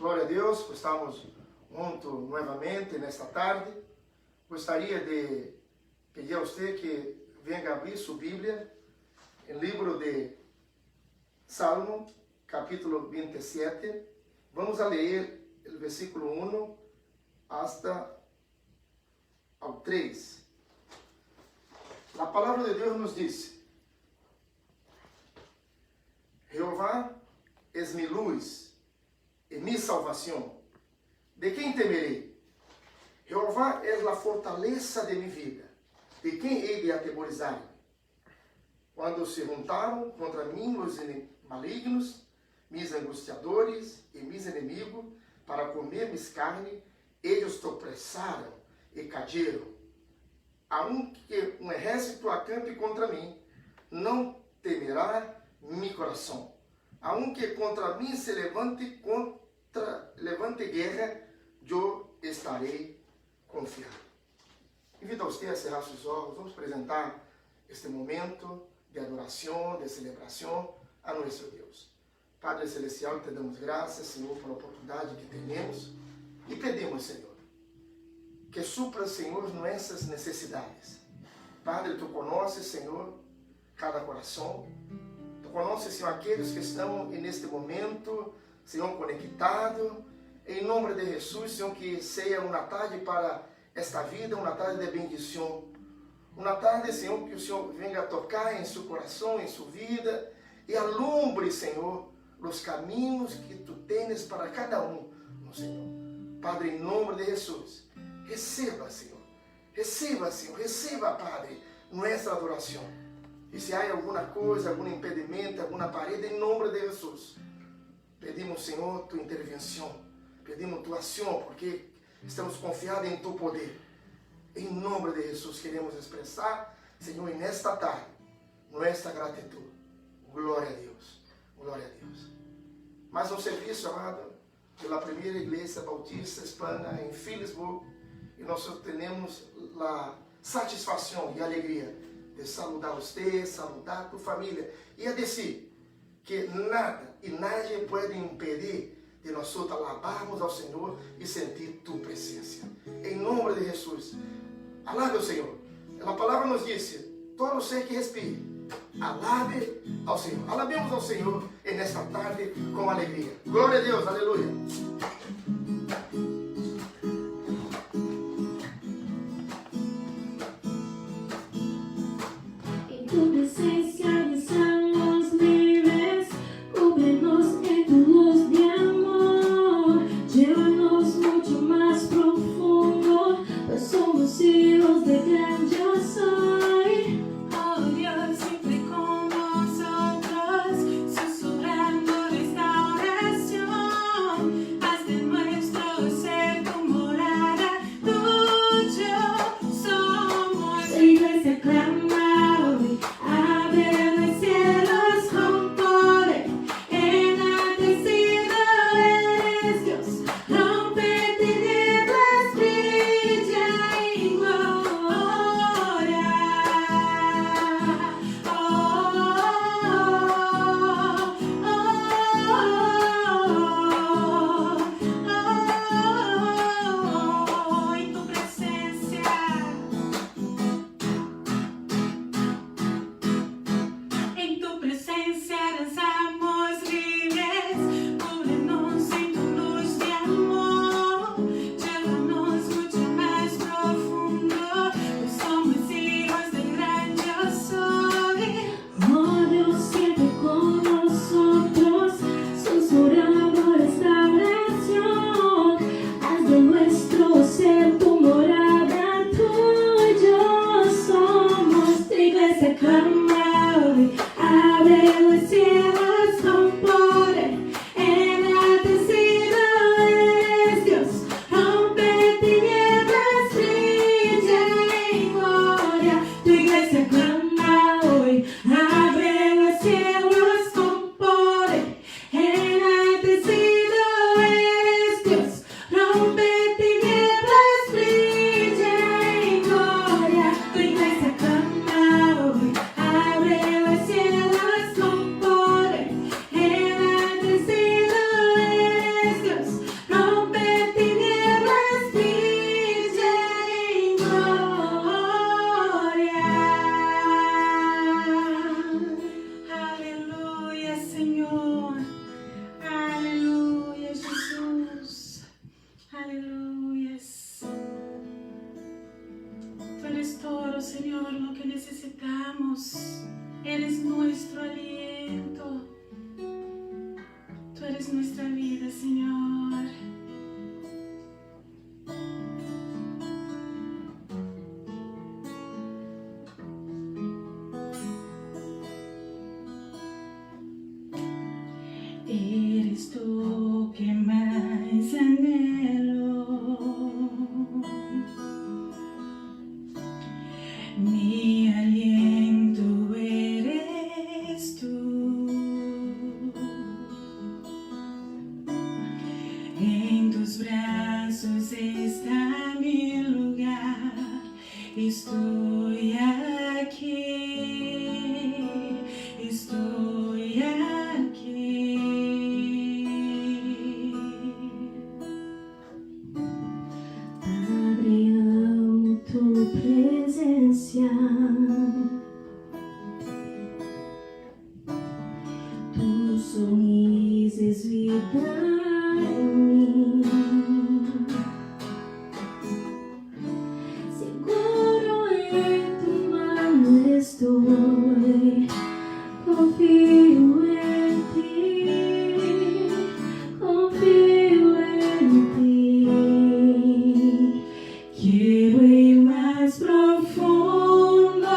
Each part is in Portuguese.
Glória a Deus, estamos juntos novamente nesta tarde. Gostaria de pedir a você que venha abrir sua Bíblia em livro de Salmo, capítulo 27. Vamos a ler o versículo 1 hasta ao 3. A palavra de Deus nos diz: Jeová es mi luz e mi salvação. ¿De quem temerei? Jeová é a fortaleza de minha vida. ¿De quem hei de atemorizar-me? Quando se juntaram contra mim os malignos, mis angustiadores e mis inimigos, para comer mis carne, eles tropeçaram e cayeram. Aunque um exército acampe contra mim, não temerá mi coração. Aunque contra mim se levante guerra, eu estarei confiado. Invito a você a cerrar seus olhos. Vamos apresentar este momento de adoração, de celebração a nosso Deus. Padre Celestial, te damos graças, Senhor, pela oportunidade que temos e pedimos, Senhor, que supra, Senhor, nossas necessidades. Padre, Tu conheces, Senhor, cada coração. Tu conheces, Senhor, aqueles que estão neste momento, Senhor, conectados. Em nome de Jesus, Senhor, que seja uma tarde para esta vida, uma tarde de bendição. Uma tarde, Senhor, que o Senhor venha tocar em seu coração, em sua vida, e alumbre, Senhor, os caminhos que Tu tens para cada um, Senhor. Padre, em nome de Jesus, receba, Senhor, receba, Padre, nossa adoração. E se há alguma coisa, algum impedimento, alguma parede, em nome de Jesus, pedimos, Senhor, Tu intervenção, pedimos Tu ação, porque estamos confiados em Tu poder. Em nome de Jesus, queremos expressar, Senhor, nesta tarde, nossa gratidão. Glória a Deus, glória a Deus. Mais um serviço, amado, pela primeira Igreja Bautista Hispana em Phillipsburg, e nós temos a satisfação e a alegria de saludar você, saludar tua família, e a dizer que nada e nadie pode impedir de nós alabarmos ao Senhor e sentir tua presença. Em nome de Jesus, alabe o Senhor. A palavra nos disse: todo ser que respire, alabe ao Senhor. Alabemos ao Senhor nesta tarde com alegria. Glória a Deus, aleluia. En tu presencia estamos libres, cúbrenos en tu luz de amor, llévanos mucho más profundo, pues somos hijos de gran yo soy. Oh Dios, siempre con nosotros, susurrando restauración. necesitamos. Eres nuestro aliento. Tú eres nuestra vida, Señor. Eres tú que más anhelo. Mi aliento eres tú. En tus brazos está mi lugar. Estoy aquí. Estoy aquí. Padre, amo tu presencia. Tu sorriso es vida en mí. Seguro en tu mano estoy. Confío en ti. Confío en ti. Quiero ir más profundo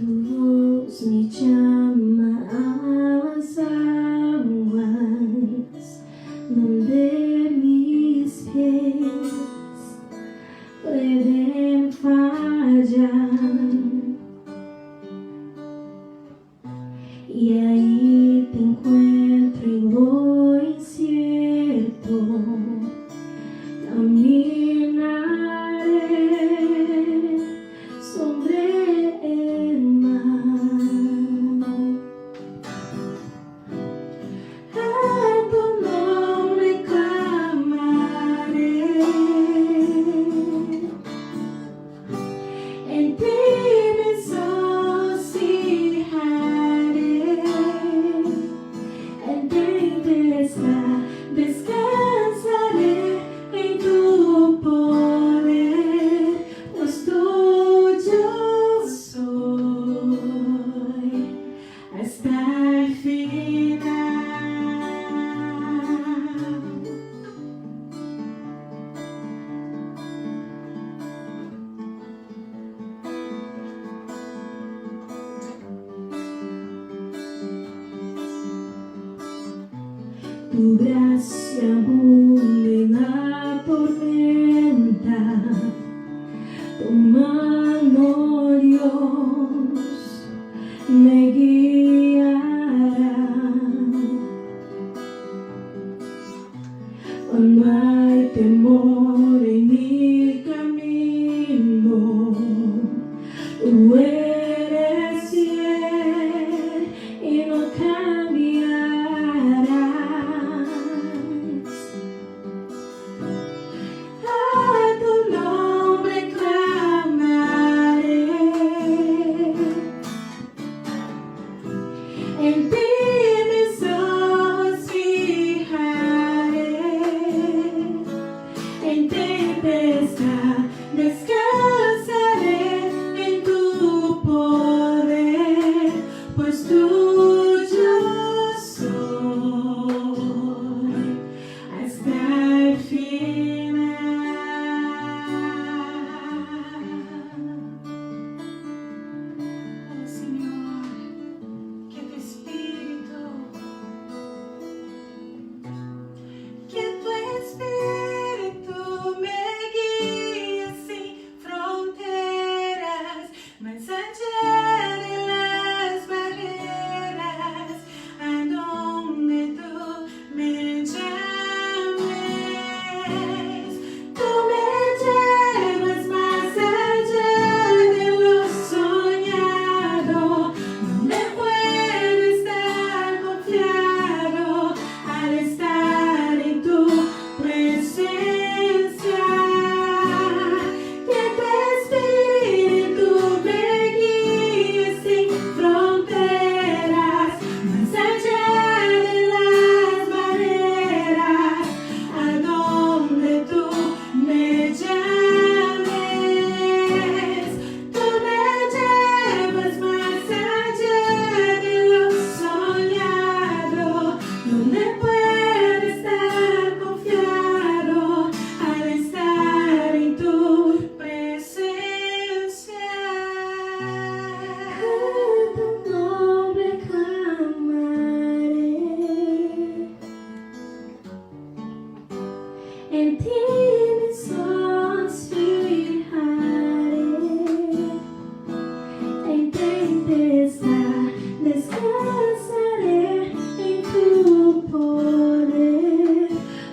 Tu voz me llama a las aguas, donde mis pies pueden fallar. Y ahí te encuentro en lo incierto, caminaré sobre el mar. A tu nombre clamaré, en ti me regocijaré, en tempestad descansaré en tu poder, pues tuyo soy hasta el final. Tu gracia abunda en la tormenta, tu mano, Dios, me guiará. Cuando hay temor en mi camino, tú eres fiel y no cambiarás. A tu nombre clamaré, en ti mis ojos fijaré, en tempestad descansaré en tu poder, pues tuyo soy hasta el final. Oh Señor, que tu Espíritu me guíe sin fronteras, más allá de las barreras, a donde tú me llames. Tú me llevas más allá de lo soñado, donde puedo estar confiado al estar en tu presencia. Que tu Espíritu me guíe sin fronteras, más allá de las barreras, a donde tú me llames. Tú me llevas más allá de lo soñado, donde puedo estar confiado al estar en tu presencia. A tu nombre clamaré, en ti mis ojos fijaré, en tempestad descansaré en tu poder,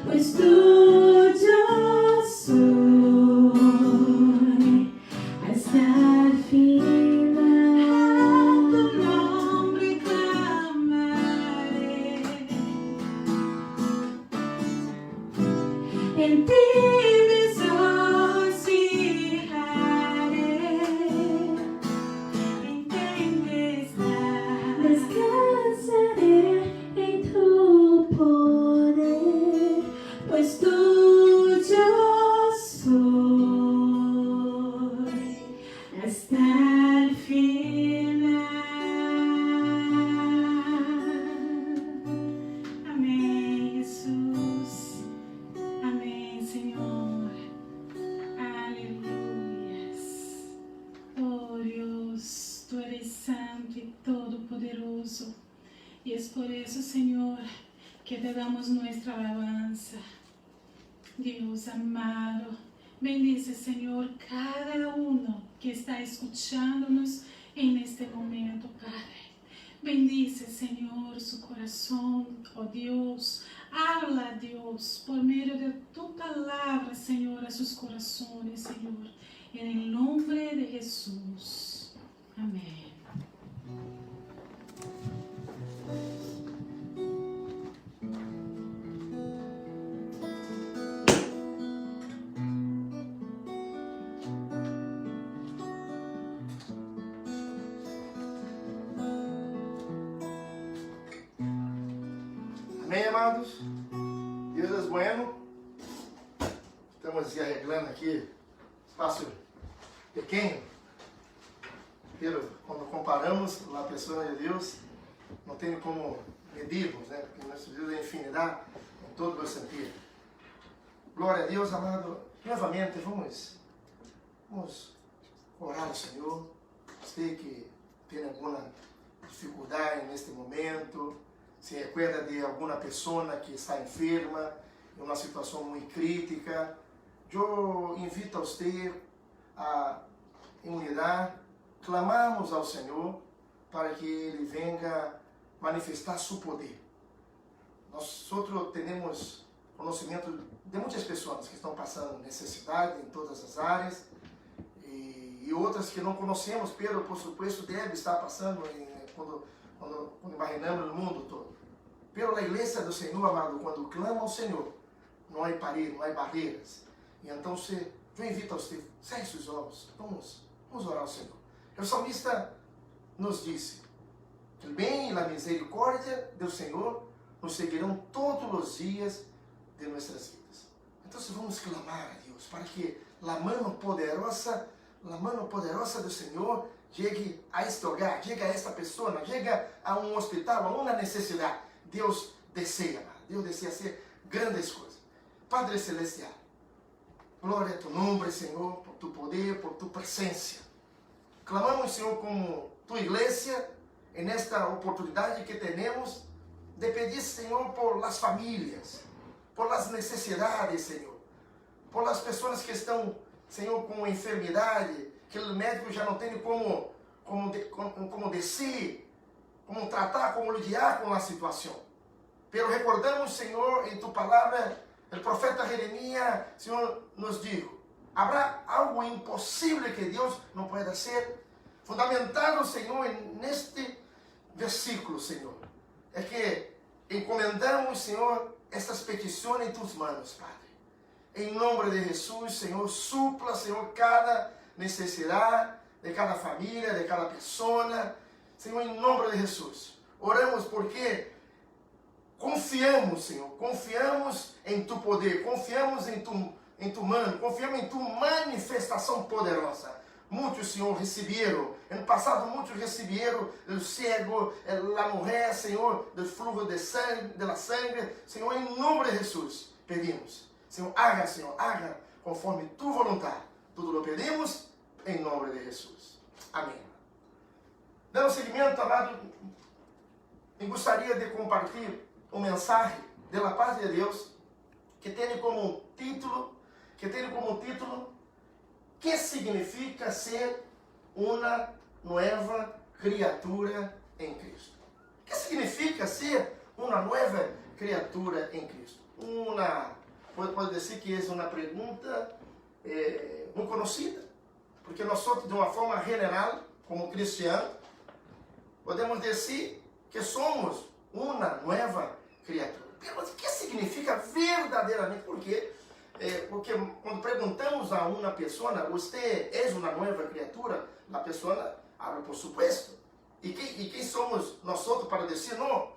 pues tuyo soy hasta el final. A tu nombre clamaré, en ti mis ojos fijaré, en tempestad descansaré en tu poder, pues tuyo soy hasta el final. Amén, Jesús. Amén, Señor. Aleluya. Oh Dios, tú eres poderoso. Y es por eso, Señor, que te damos nuestra alabanza. Dios amado, bendice, Señor, cada uno que está escuchándonos en este momento, Padre. Bendice, Señor, su corazón, oh Dios. Habla, Dios, por medio de tu palabra, Señor, a sus corazones, Señor. En el nombre de Jesús. Amén. Amém, amados? Deus é bueno. Estamos se arreglando aqui, espaço pequeno. Pero quando comparamos a pessoa de Deus, não tem como medirmos, né? Porque nosso Deus é infinidade em todo o sentido. Glória a Deus, amado. Novamente, vamos orar ao Senhor. Você que tem alguma dificuldade neste momento, se recuerda de alguma pessoa que está enferma, em uma situação muito crítica, eu invito a você a, em unidade, clamamos ao Senhor para que Ele venha manifestar seu poder. Nós temos conhecimento de muitas pessoas que estão passando necessidade em todas as áreas e outras que não conhecemos, pero por supuesto deve estar passando quando imaginamos no mundo todo. Pero a igreja do Senhor, amado, quando clama ao Senhor, não há paredes, não há barreiras. E então eu invito a você, feche os olhos, vamos orar ao Senhor. O salmista nos disse que o bem e a misericórdia do Senhor nos seguirão todos os dias de nossas vidas. Então vamos clamar a Deus para que a mão poderosa do Senhor chegue a este lugar, chegue a esta pessoa, chegue a um hospital, a uma necessidade. Deus deseja, Deus deseja ser grandes coisas. Padre Celestial, glória a tu nome, Senhor, por tu poder, por tu presença. Clamamos, Senhor, como tu igreja, nesta oportunidade que temos de pedir, Senhor, por las famílias, por las necessidades, Senhor, por las pessoas que estão, Senhor, com enfermidade, que o médico já não tem como descer, como tratar, como lidar com a situação. Pero recordamos, Senhor, em tu palavra, o profeta Jeremias, Senhor, nos dijo, habrá algo impossível que Deus não pueda hacer. Fundamentado, Senhor, neste versículo, Senhor, é que encomendamos, Senhor, estas petições em tus manos, Padre. Em nome de Jesus, Senhor, supla, Senhor, cada necessidade de cada família, de cada pessoa. Senhor, em nome de Jesus, oramos porque confiamos, Senhor, confiamos em tu poder, confiamos em tu mano, confiamos em tu manifestação poderosa. Muitos, Senhor, receberam, no passado muitos receberam o cego, a mulher, Senhor, do fluxo de sangue, Senhor, em nome de Jesus, pedimos, Senhor, haga conforme tu vontade. Tudo lo pedimos em nome de Jesus. Amém. Dando seguimento, amado, eu gostaria de compartilhar uma mensagem da paz de Deus que tem como título que significa ser uma nova criatura em Cristo. O que significa ser uma nova criatura em Cristo? Pode dizer que é uma pergunta muito conhecida, porque nós, de uma forma geral, como cristianos, podemos dizer que somos uma nova criatura. Mas o que significa verdadeiramente? Porque quando perguntamos a uma pessoa, você é uma nova criatura? A pessoa habla, por supuesto. E quem somos nós para dizer não?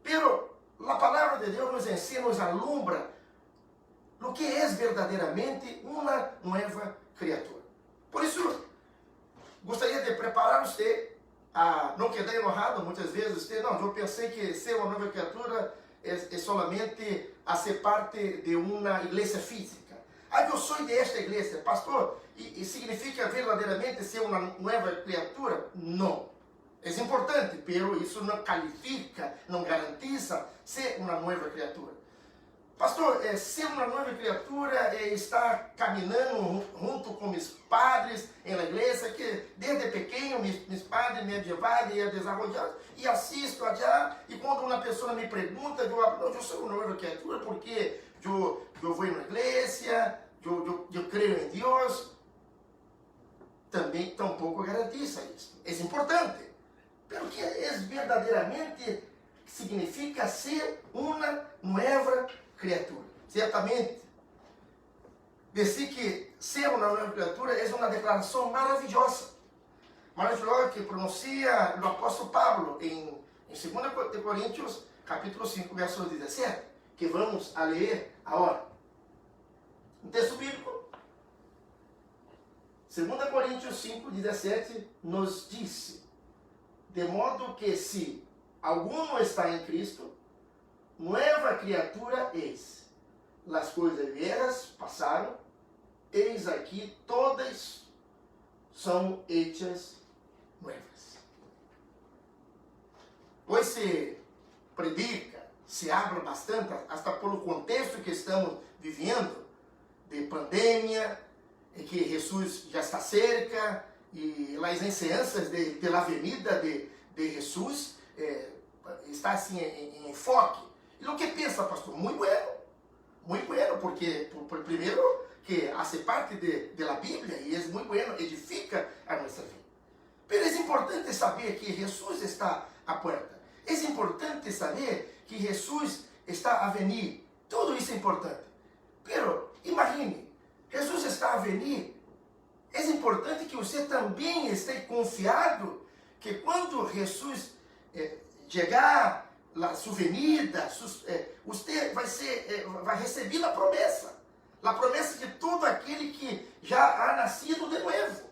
Pero a palavra de Deus nos ensina, nos alumbra o que é verdadeiramente uma nova criatura. Por isso, gostaria de preparar você a não quedar enojado muitas vezes. Eu pensei que ser uma nova criatura é solamente a ser parte de uma igreja física. Eu sou desta igreja, pastor, e significa verdadeiramente ser uma nova criatura? Não. É importante, mas isso não qualifica, não garantiza ser uma nova criatura. Pastor, ser uma nova criatura é estar caminhando junto com meus padres na igreja, que desde pequeno meus padres me levaram e desenvolvendo, e assisto allá, e quando uma pessoa me pergunta, eu sou uma nova criatura porque eu vou na igreja, eu creio em Deus, também tampouco garantiza isso. É importante, mas que é verdadeiramente significa ser uma nova criatura. Certamente, dizer que ser uma nova criatura é uma declaração maravilhosa. Maravilhosa que pronuncia o apóstolo Pablo em 2 Coríntios, capítulo 5, verso 17, que vamos a ler agora. Um texto bíblico. 2 Coríntios 5, 17 nos diz: de modo que se algum está em Cristo, nova criatura és. As coisas velhas passaram, eis aqui todas são hechas novas. Hoje se predica, se abre bastante, até pelo contexto que estamos vivendo, de pandemia, em que Jesus já está cerca, e as enseñanças pela venida de Jesus está assim em enfoque. E o que pensa, pastor? Muito bueno, porque primeiro que hace parte de la Bíblia e é muito bueno, edifica a nossa vida. Mas é importante saber que Jesus está à porta. É importante saber que Jesus está a venir. Tudo isso é importante. Mas imagine, Jesus está a venir. É importante que você também esteja confiado que quando Jesus chegar, a sua venida, você vai receber a promessa de todo aquele que já ha nascido de novo.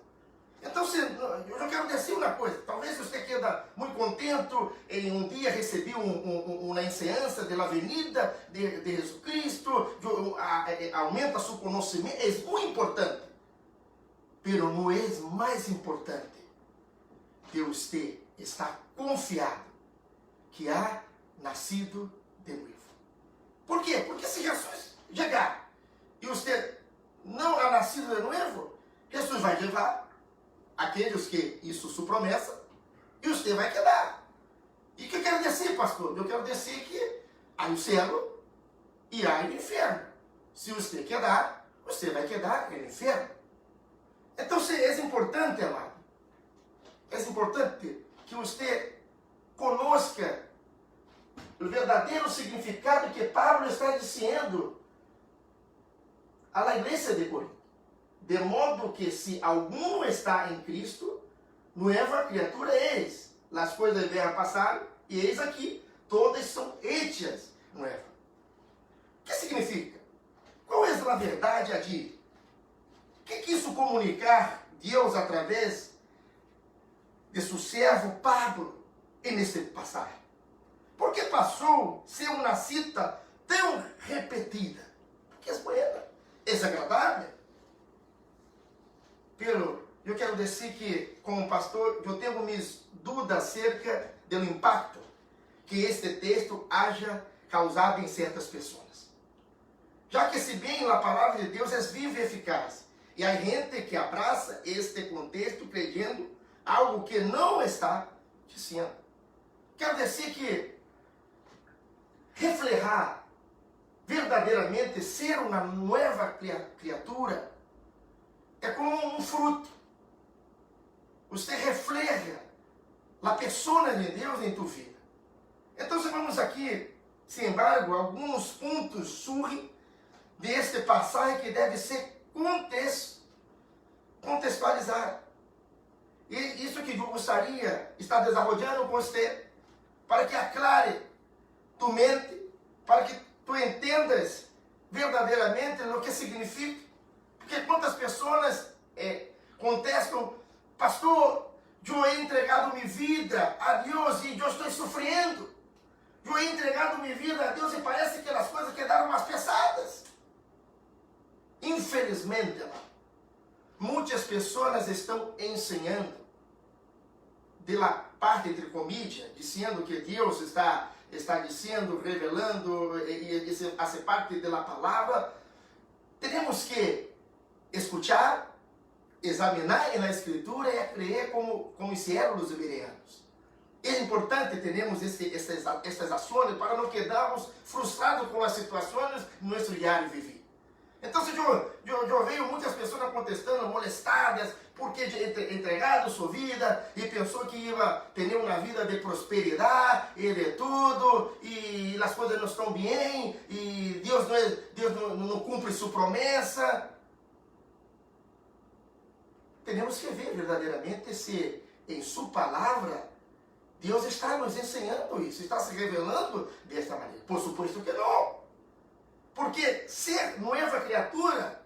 Então, eu quero dizer uma coisa, talvez você quede muito contente em um dia receber uma enseñança da venida de Jesus Cristo, aumenta seu conhecimento, é muito importante. Mas não é mais importante que você está confiado que há nascido de novo. Por quê? Porque se Jesus chegar e você não há nascido de novo, Jesus vai levar aqueles que isso sua promessa e você vai quedar. E o que eu quero dizer, pastor? Eu quero dizer que há o céu e há o inferno. Se você quedar, você vai quedar no inferno. Então, é importante, amado, é importante que você conozca o verdadeiro significado que Pablo está dizendo à igreja de Corinto. De modo que se algum está em Cristo, nova criatura és. As coisas velhas passaram e eis aqui, todas são hechas novas. O que significa? Qual é a verdade aqui? O que isso comunicar Deus através de seu servo Pablo nesse passagem? Porque passou a ser uma cita tão repetida? Porque é buena, é agradável. Eu quero dizer que, como pastor, eu tenho minhas dúvidas acerca do impacto que este texto haja causado em certas pessoas. Já que, se bem a palavra de Deus é viva e eficaz, e há gente que abraça este contexto crendo algo que não está dizendo. Quero dizer que reflejar verdadeiramente ser uma nova criatura é como um fruto. Você refleja a pessoa de Deus em tua vida. Então, vamos aqui, sem embargo, alguns pontos surgem deste passagem que deve ser contextualizado. E isso que eu gostaria de estar desenvolvendo com você, para que aclare tu mente, para que tu entendas verdadeiramente o que significa. Porque quantas pessoas contestam, pastor, eu he entregado minha vida a Deus e eu estou sofrendo. Eu he entregado minha vida a Deus e parece que as coisas quedaram mais pesadas. Infelizmente, muitas pessoas estão ensinando da parte, entre comillas, dizendo que Deus está dizendo, revelando, e hace parte da palavra, temos que escuchar, examinar na Escritura e crer como hicieron os bereanos. É importante termos estas ações para não quedarmos frustrados com as situações no nosso diário vivir. Então, eu vejo muitas pessoas contestando, molestadas, porque entregado sua vida e pensou que ia ter uma vida de prosperidade e de tudo, e as coisas não estão bem, e Deus não cumpre sua promessa. Temos que ver verdadeiramente se em sua palavra Deus está nos ensinando isso, está se revelando desta maneira. Por supuesto que não. Porque ser nova criatura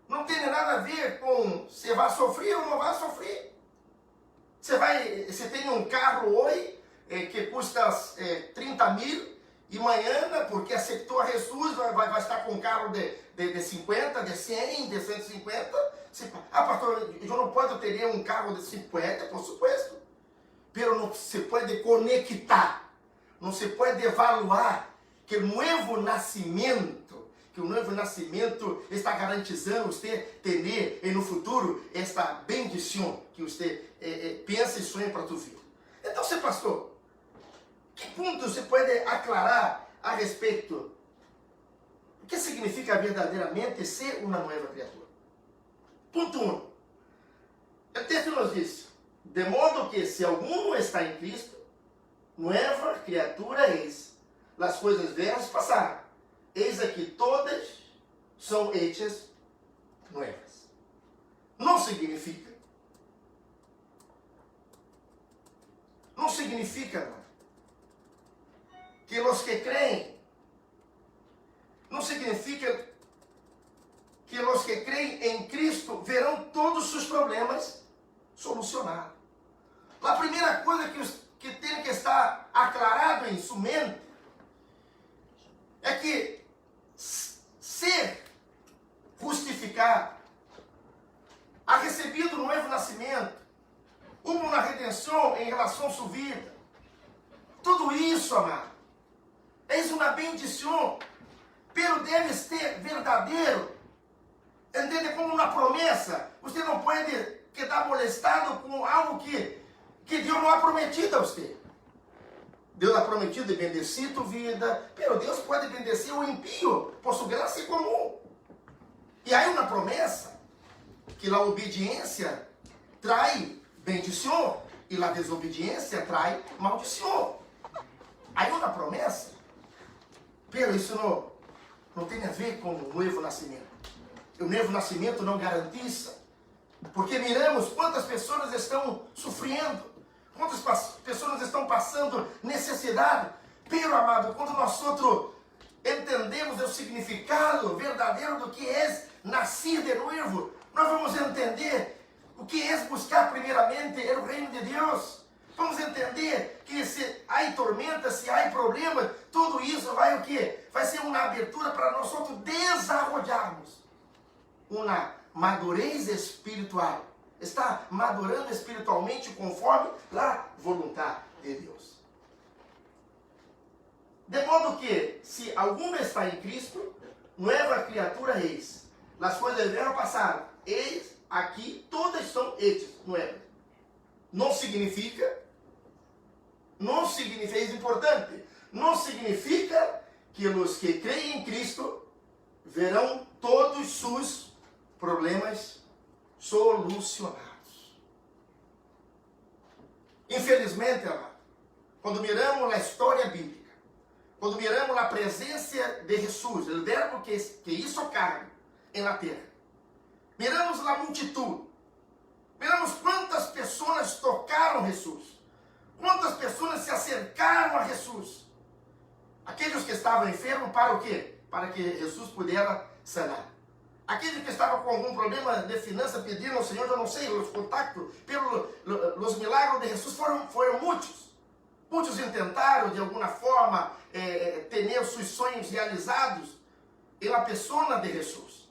não tem nada a ver com se vai sofrer ou não vai sofrer. Você tem um carro hoje que custa 30 mil e amanhã, porque aceitou a Jesus, vai estar com um carro de 50, de 100, de 150. Pastor, eu não posso ter um carro de 50, por supuesto. Pero não se pode conectar, não se pode evaluar que o novo nascimento está garantizando você ter no futuro esta bendição que você pensa e sonha para tu vida. Então, pastor, que ponto você pode aclarar a respeito? O que significa verdadeiramente ser uma nova criatura? Ponto 1. O texto nos diz: de modo que se algum está em Cristo, nova criatura és. As coisas velhas passaram. Eis aqui todas são hechas novas. Não significa, que os que creem, não significa que os que creem em Cristo verão todos os seus problemas solucionados. A primeira coisa que tem que estar aclarado em sua mente é que ser justificado, ha recebido um novo nascimento, uma redenção em relação à sua vida, tudo isso, amado, é uma bendição, pero deve ser verdadeiro, entende? Como uma promessa. Você não pode quedar molestado com algo que Deus não ha prometido a você. Deus ha prometido bendecir tua vida, pero Deus pode bendecer o impio por sua graça comum. E há uma promessa que a obediência traz bendição e a desobediência traz maldição. Há uma promessa, pero isso não tem a ver com o novo nascimento. O novo nascimento não garantiza, porque miramos quantas pessoas estão sofrendo, quantas pessoas estão passando necessidade. Pero, amado, quando nós entendemos o significado verdadeiro do que é nascer de novo, nós vamos entender o que é buscar primeiramente o reino de Deus. Vamos entender que se há tormenta, se há problemas, tudo isso vai o quê? Vai ser uma abertura para nós desenvolvermos uma madurez espiritual. Está madurando espiritualmente conforme a vontade de Deus. De modo que, se alguma está em Cristo, nova criatura és. As coisas velhas passaram. Eis aqui, todas são hechas novas. Não significa, é importante, não significa que os que creem em Cristo verão todos seus problemas solucionados. Infelizmente, amado, quando miramos a história bíblica, quando miramos a presença de Jesus, o verbo que hizo carne em la terra, miramos a multitud, miramos quantas pessoas tocaram Jesus, quantas pessoas se acercaram a Jesus. Aqueles que estavam enfermos, para o quê? Para que Jesus pudesse sanar. Aqueles que estavam com algum problema de finança, pediram ao Senhor, eu não sei, os contatos, pelos milagres de Jesus foram muitos. Muitos tentaram, de alguma forma, ter seus sonhos realizados pela pessoa de Jesus.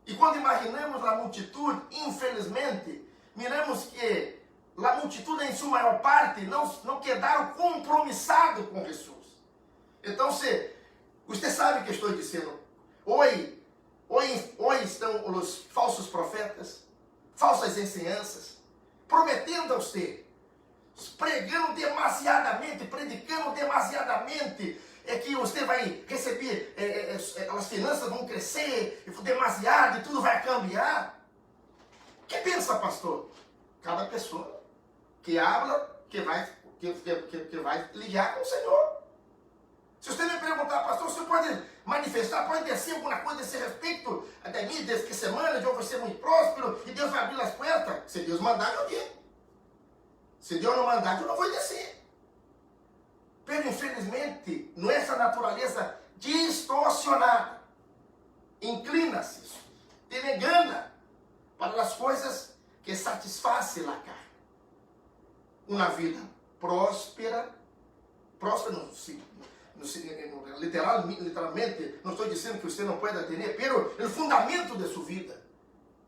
E quando imaginamos a multitude, infelizmente, miramos que a multidão, em sua maior parte, não quedaram compromissados com Jesus. Então, você sabe o que estou dizendo. Hoje estão os falsos profetas, falsas ensinanças, prometendo a você, pregando demasiadamente, predicando demasiadamente, que você vai receber, as finanças vão crescer, demasiado, e tudo vai cambiar. O que pensa, pastor? Cada pessoa que habla, que vai ligar com o Senhor. Se você me perguntar, pastor, você pode manifestar, pode dizer alguma coisa a esse respeito da mim, dessa semana, de eu vou ser muito próspero, e Deus vai abrir as portas? Se Deus mandar, eu digo. Se Deus não mandar, eu não vou descer. Pero, infelizmente, nossa natureza distorcionada inclina-se, te engana para as coisas que satisfazem a carne. Uma vida próspera literalmente, não estou dizendo que você não pode ter, pero o fundamento de sua vida,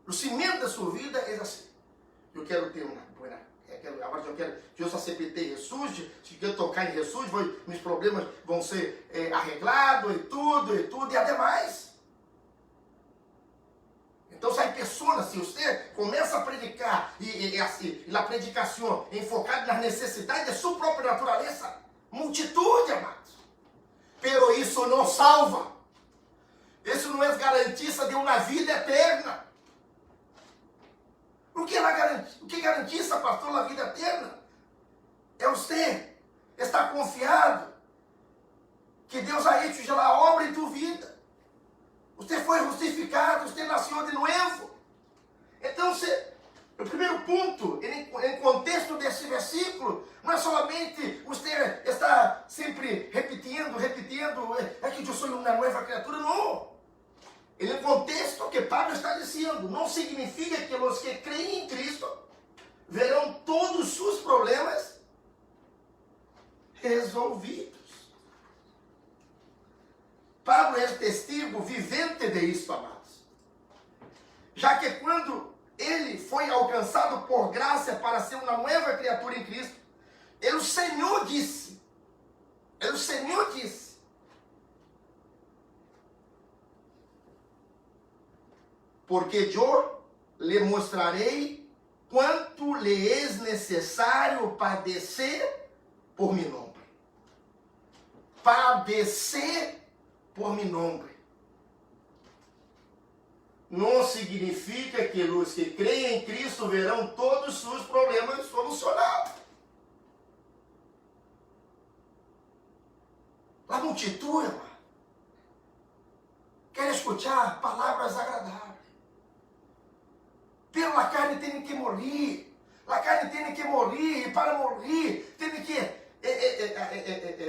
o cimento de sua vida é assim. Eu quero ter uma boa, agora eu quero que eu só sepultei Jesus, se eu tocar em Jesus, meus problemas vão ser arreglados e tudo, e ademais. Então, se a pessoa, se você começa a predicar, e a predicação enfocada nas necessidades de sua própria natureza, multitude, amados. Pero isso não salva. Isso não é garantia de uma vida eterna. O que garantiza, pastor, a vida eterna? É você estar confiado que Deus ha hecho a obra em tua vida. Você foi justificado, você nasceu de novo. Então, o primeiro ponto, em contexto desse versículo, não é somente você estar sempre repetindo, é que eu sou uma nova criatura, não. Em contexto que Pablo está dizendo, não significa que os que creem em Cristo verão todos os seus problemas resolvidos. Pablo é testigo vivente de isso, amados. Já que quando ele foi alcançado por graça para ser uma nova criatura em Cristo, o Senhor disse, porque eu lhe mostrarei quanto lhe é necessário padecer por meu nome. Padecer por meu nome. Não significa que os que creem em Cristo verão todos os seus problemas solucionados. A multidão, irmão, quer escutar palavras agradáveis. Pero a carne tem que morrer. A carne tem que morrer. E para morrer,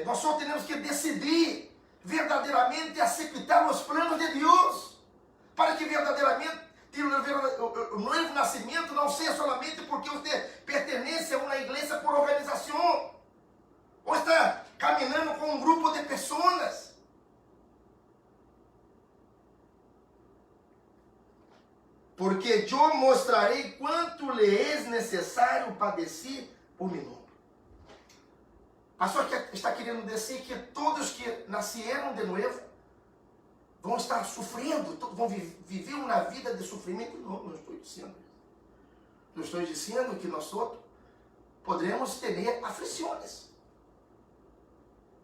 nós só temos que decidir verdadeiramente aceitar os planos de Deus. Para que verdadeiramente o novo nascimento não seja somente porque você pertence a uma igreja por organização. Ou está caminhando com um grupo de pessoas. Porque eu mostrarei quanto lhe é necessário padecer por meu nome. Pastor está querendo dizer que todos que nasceram de novo vão estar sofrendo, vão viver uma vida de sofrimento. Não estou dizendo isso. Eu estou dizendo que nós outros poderemos ter aflições.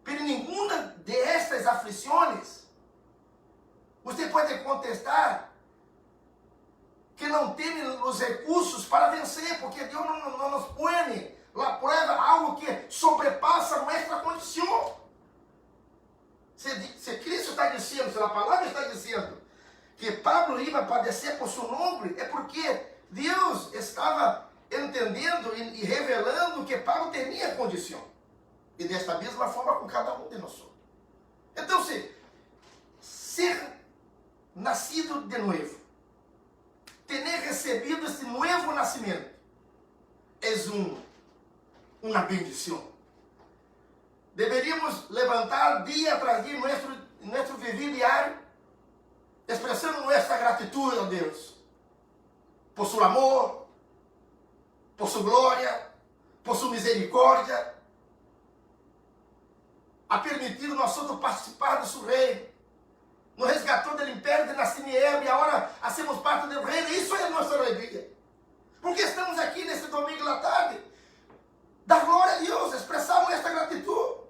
Pero nenhuma destas aflições você pode contestar que não tem os recursos para vencer, porque Deus não nos põe la prueba algo que sobrepassa nossa condição. Se Cristo está dizendo, se a palavra está dizendo que Pablo ia padecer por seu nome, é porque Deus estava entendendo e revelando que Pablo tinha condição. E desta mesma forma com cada um de nós. Então, ser nascido de novo, ter recebido esse novo nascimento, é uma bendição. Deveríamos levantar dia tras dia nosso viver diário, expressando nossa gratidão a Deus por seu amor, por sua glória, por sua misericórdia, ha permitido nós outros participar do seu reino. Nos resgatou do império de Nascimento e agora hacemos parte do reino. Isso é a nossa alegria. Porque estamos aqui nesse domingo da tarde, dar glória a Deus, expressamos esta gratidão. O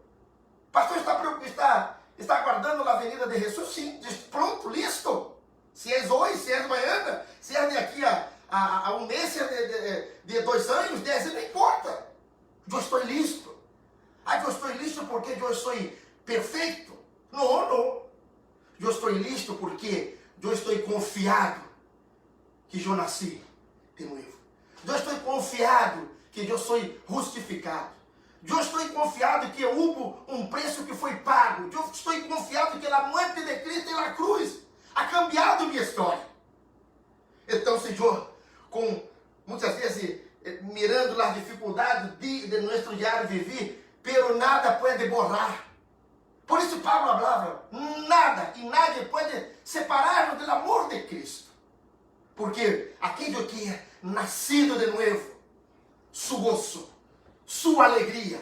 pastor está aguardando a venida de Jesus, sim, pronto, listo. Se é hoje, se é amanhã, se é daqui a um mês, se é de 2 anos, 10 anos, não importa. Eu estou listo. Eu estou listo porque eu sou perfeito. Não. Eu estou listo porque eu estou confiado que eu nasci de novo. Eu estou confiado que eu sou justificado. Eu estou confiado que houve um preço que foi pago. Eu estou confiado que a morte de Cristo na cruz ha cambiado minha história. Então, Senhor, muitas vezes mirando as dificuldades de nosso diário viver, pero nada pode borrar. Por isso Pablo falava, nada e nadie pode separar-nos do amor de Cristo. Porque aquele que é nascido de novo, su gozo, sua alegria,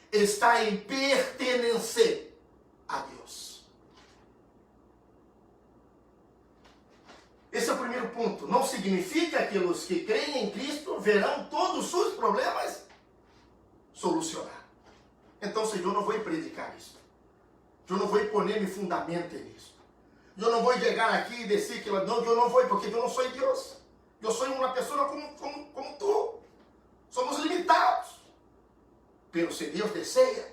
está em pertencer a Deus. Esse é o primeiro ponto. Não significa que os que creem em Cristo verão todos os seus problemas solucionar. Então, Senhor, eu não vou predicar isso. Eu não vou poner meu fundamento nisso. Eu não vou chegar aqui e dizer que não, eu não vou, porque eu não sou Deus. Eu sou uma pessoa como tu. Somos limitados. Pero se Deus deseja,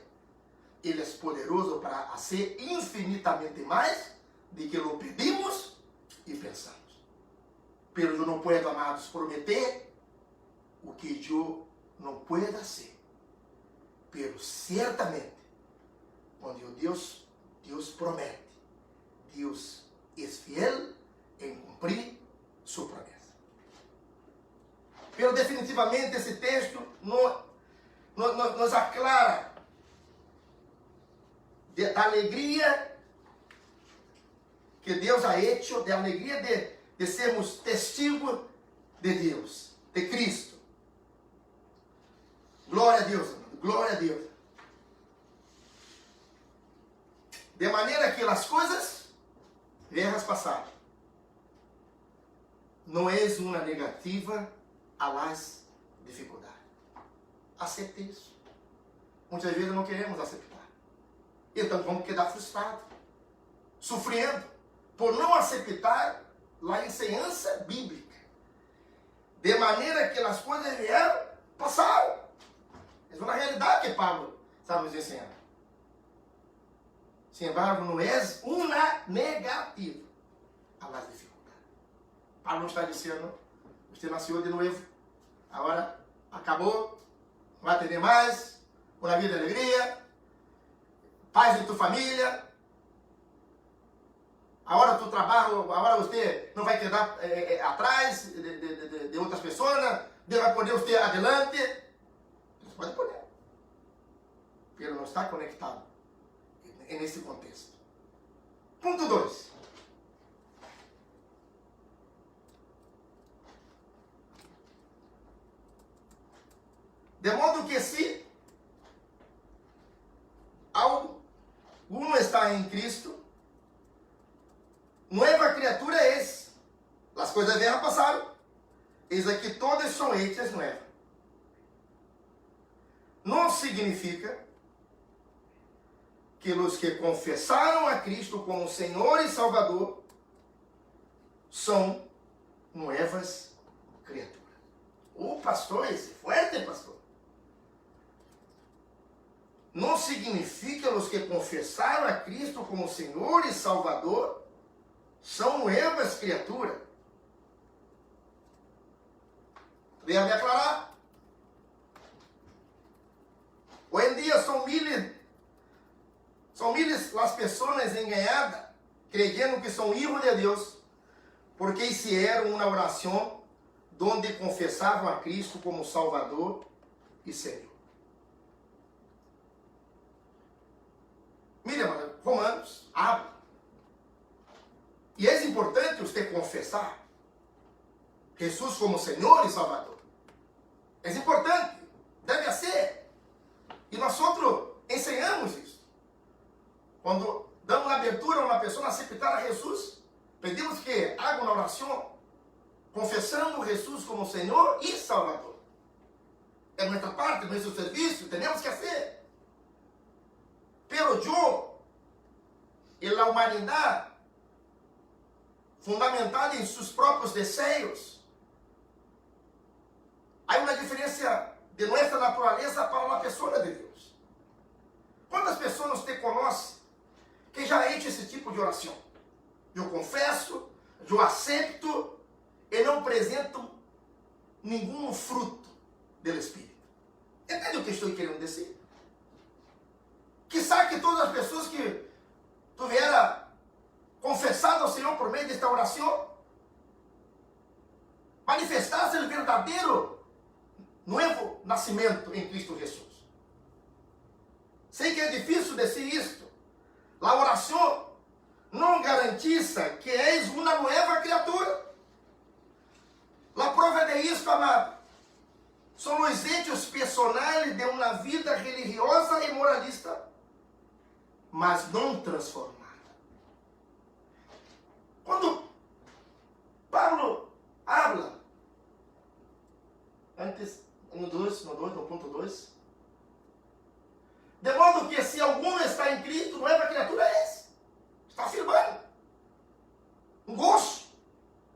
Ele é poderoso para fazer infinitamente mais do que o pedimos e pensamos. Pero eu não posso, amados, prometer o que eu não puedo fazer. Pero certamente, quando Deus promete, Deus é fiel em cumprir sua promessa. Pero definitivamente esse texto nos aclara da alegria que Deus ha hecho, da alegria de sermos testigos de Deus, de Cristo. Glória a Deus, amado, glória a Deus. De maneira que as coisas velhas passaram. Não é uma negativa a las dificuldades. Aceite isso. Muitas vezes não queremos aceitar. Então vamos quedar frustrados, sofrendo, por não aceitar a ensinança bíblica. De maneira que as coisas vieram, passaram. É uma realidade que Paulo está nos ensinando. Sin embargo, não é uma negativa a las dificuldades. Paulo está dizendo, você nasceu de novo, agora acabou, não vai ter mais, uma vida de alegria, paz em tua família, agora tu trabalho, agora você não vai quedar atrás de outras pessoas, Deus vai poder você adelante. Deus pode poder, porque não está conectado nesse contexto. Ponto 2. De modo que se alguno está em Cristo, nova criatura é. As coisas velhas passaram, eis aqui todas são hechas novas. Não significa que os que confessaram a Cristo como Senhor e Salvador são novas criaturas. Pastor, esse forte, pastor. Não significa que os que confessaram a Cristo como Senhor e Salvador são novas criaturas. Deixa-me aclarar. Hoje em dia são miles as pessoas enganadas, creyendo que são hijos de Deus, porque hicieron uma oração donde confessavam a Cristo como Salvador e Senhor. Mire, Romanos, habla. E é importante você confessar Jesus como Senhor e Salvador. É importante, deve ser. E nós outros ensinamos isso. Quando damos abertura a uma pessoa a aceitar a Jesus, pedimos que haga uma oração confessando Jesus como Senhor e Salvador. É nossa parte, nosso serviço, temos que fazer. Pero yo, en la humanidad, fundamentada em seus próprios desejos, há uma diferença de nossa natureza para a pessoa de Deus. Quantas pessoas te conhecem que já hecho esse tipo de oração? Eu confesso, eu aceito e não apresento nenhum fruto do Espírito. Entende o que estou querendo dizer? Quizá que todas as pessoas que tiveram confessado ao Senhor por meio desta oração manifestassem o verdadeiro novo nascimento em Cristo Jesus. Sei que é difícil dizer isto. A oração não garantiza que és uma nova criatura. A prova de isto, amado, são os hechos personais de uma vida religiosa e moralista, mas não transformada. Quando Paulo habla, antes, no ponto 2, de modo que se algum está em Cristo, nova criatura é esse. Está afirmando. Um gozo.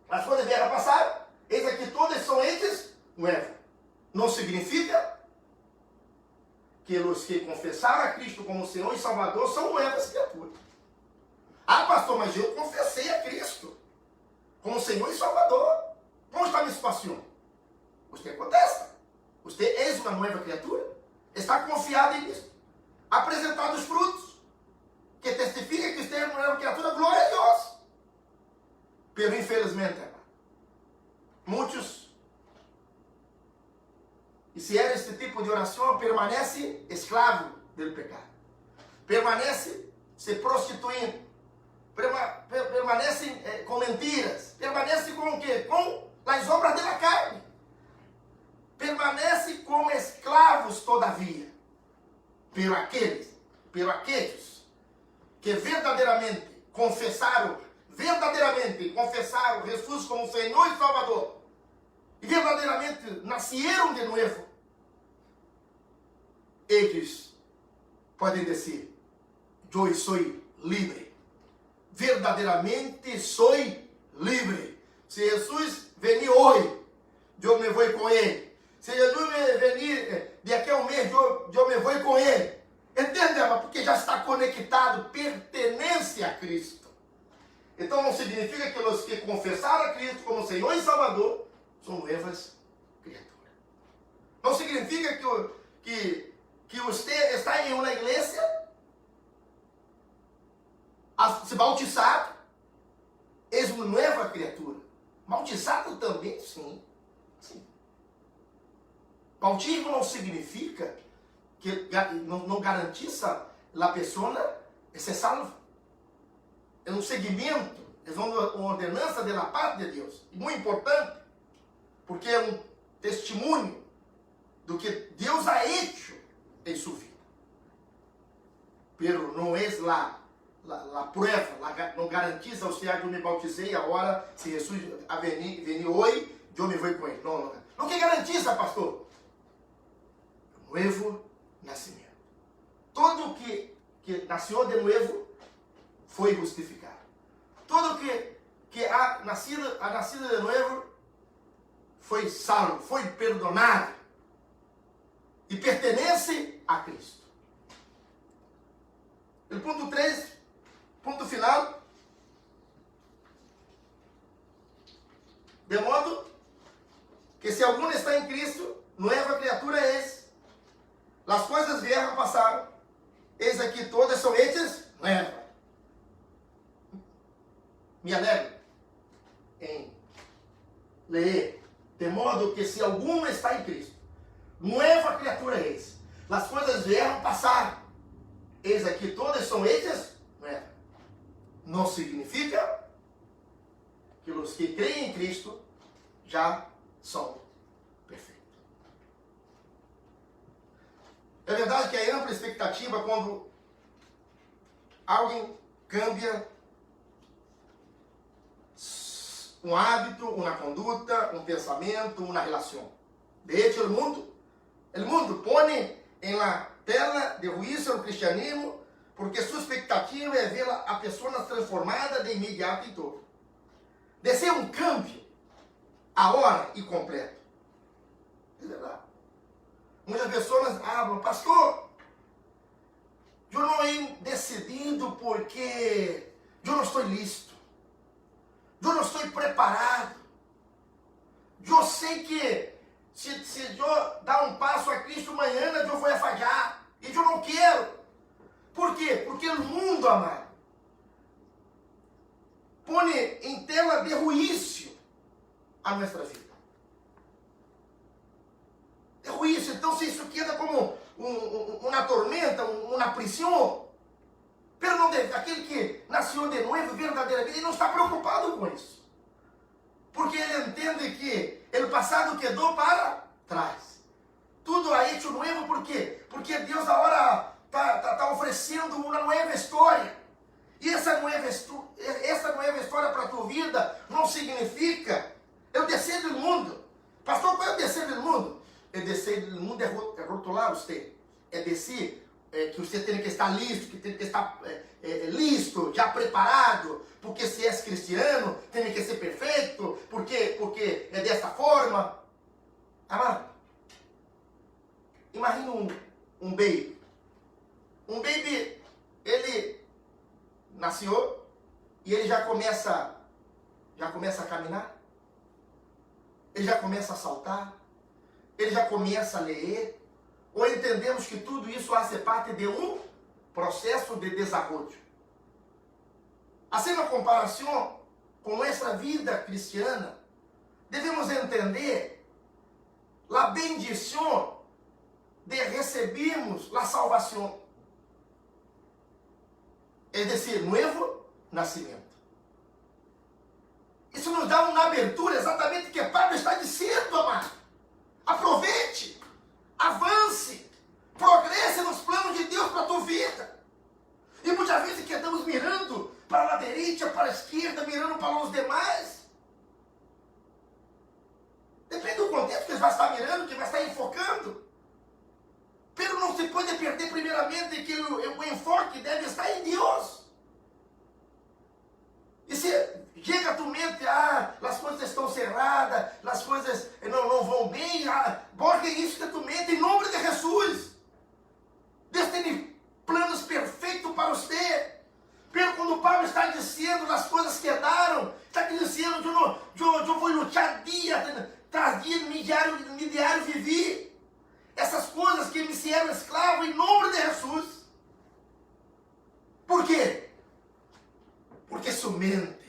As coisas vieram passar, eis aqui todas são entes novas. Não significa que os que confessaram a Cristo como Senhor e Salvador são novas criaturas. Ah, pastor, mas eu confessei a Cristo como Senhor e Salvador. Como está a minha situação? Você contesta. Você é uma nova criatura. Está confiado em Cristo. Apresentado os frutos que testifica que você é uma nova criatura. Glória a Deus. Pero infelizmente, muitos, e se era este tipo de oração, permanece escravo do pecado. Permanece se prostituindo. Permanecem com mentiras. Permanecem com o quê? Com as obras da carne. Permanecem como escravos todavia. Pero aqueles que verdadeiramente confessaram Jesus como Senhor e Salvador, e verdadeiramente nasceram de novo, eles podem dizer: eu sou livre. Verdadeiramente sou livre. Se Jesus venir hoje, eu me vou com ele. Se Jesus venir daqui a um mês, eu me vou com ele. Entende, ama? Porque já está conectado, pertence a Cristo. Então não significa que os que confessaram a Cristo como Senhor e Salvador são novas criaturas. Não significa que você está em uma igreja a se bautizar, és uma nova criatura. Bautizado também, sim. Bautismo não significa que não garantiza a pessoa ser salva. É um segmento, é uma ordenança da parte de Deus. E muito importante, porque é um testemunho do que Deus ha hecho em sua vida. Pero não é a prova, não garantiza, ou seja, eu me bautizei, agora, se Jesus venir hoje, eu me vou com ele. Não que garantiza, pastor. Novo nascimento. Todo que nasceu de novo foi justificado. Todo que ha nascido de novo foi salvo, foi perdonado e pertence a Cristo. O ponto 3, ponto final. De modo que se algum está em Cristo, nova criatura é. As coisas vieram a passar, eis aqui todas são hechas novas. Me alegro em ler, de modo que se alguma está em Cristo, nova criatura é. As coisas vieram a passar, eis aqui todas são hechas novas. Não significa que os que creem em Cristo já são perfeitos. É verdade que é ampla expectativa quando alguém cambia um hábito, uma conduta, um pensamento, uma relação. De hecho, el mundo pone en la tela de juicio el cristianismo porque su expectativa é ver a pessoa transformada de imediato em todo. Deseja um cambio, agora e completo. É verdade. Muitas pessoas falam, pastor, eu não he decidido porque eu não estou listo. Eu não estou preparado. Eu sei que se eu dar um passo a Cristo amanhã, eu vou falhar. E eu não quero. Por quê? Porque o mundo, amado, põe em tela de juízo a nossa vida. De juízo. Então, se isso queda como uma tormenta, uma prisão, pero não deve, aquele que nasceu de novo verdadeiramente, ele não está preocupado com isso. Porque ele entende que o passado quedou para trás. Tudo ha hecho novo, por quê? Porque Deus agora está oferecendo uma nova história. E essa nova história para a tua vida não significa eu descer do mundo. Pastor, qual é o descer do mundo? O descer do mundo é rotular você. É descer que você tem que estar listo, que tem que estar listo, já preparado, porque se és cristiano, tem que ser perfeito, porque é dessa forma. Amado, imagina um baby. Um baby, ele nasceu e ele já começa a caminhar, ele já começa a saltar, ele já começa a ler. Ou entendemos que tudo isso faz parte de um processo de desenvolvimento. Assim, na comparação com nossa vida cristiana, devemos entender a bendição de recebermos a salvação. É decir, novo nascimento. Isso nos dá uma abertura exatamente que Pablo está dizendo, amado. Aproveite. Avance, progresse nos planos de Deus para a tua vida. E muitas vezes quedamos mirando para a direita, para a esquerda, mirando para os demais. Depende do contexto que você vai estar mirando, que vai estar enfocando. Pero não se pode perder primeiramente que o enfoque deve estar em Deus. E se chega a tua mente, as coisas estão cerradas, as coisas não vão bem, borgue isso da tua mente em nome de Jesus. Deus tem planos perfeitos para você. Pero quando Paulo está dizendo as coisas que quedaram, está dizendo, eu vou lutar dia tras dia, no diário vivi. Essas coisas que me fizeram escravo em nome de Jesus. Por quê? Porque somente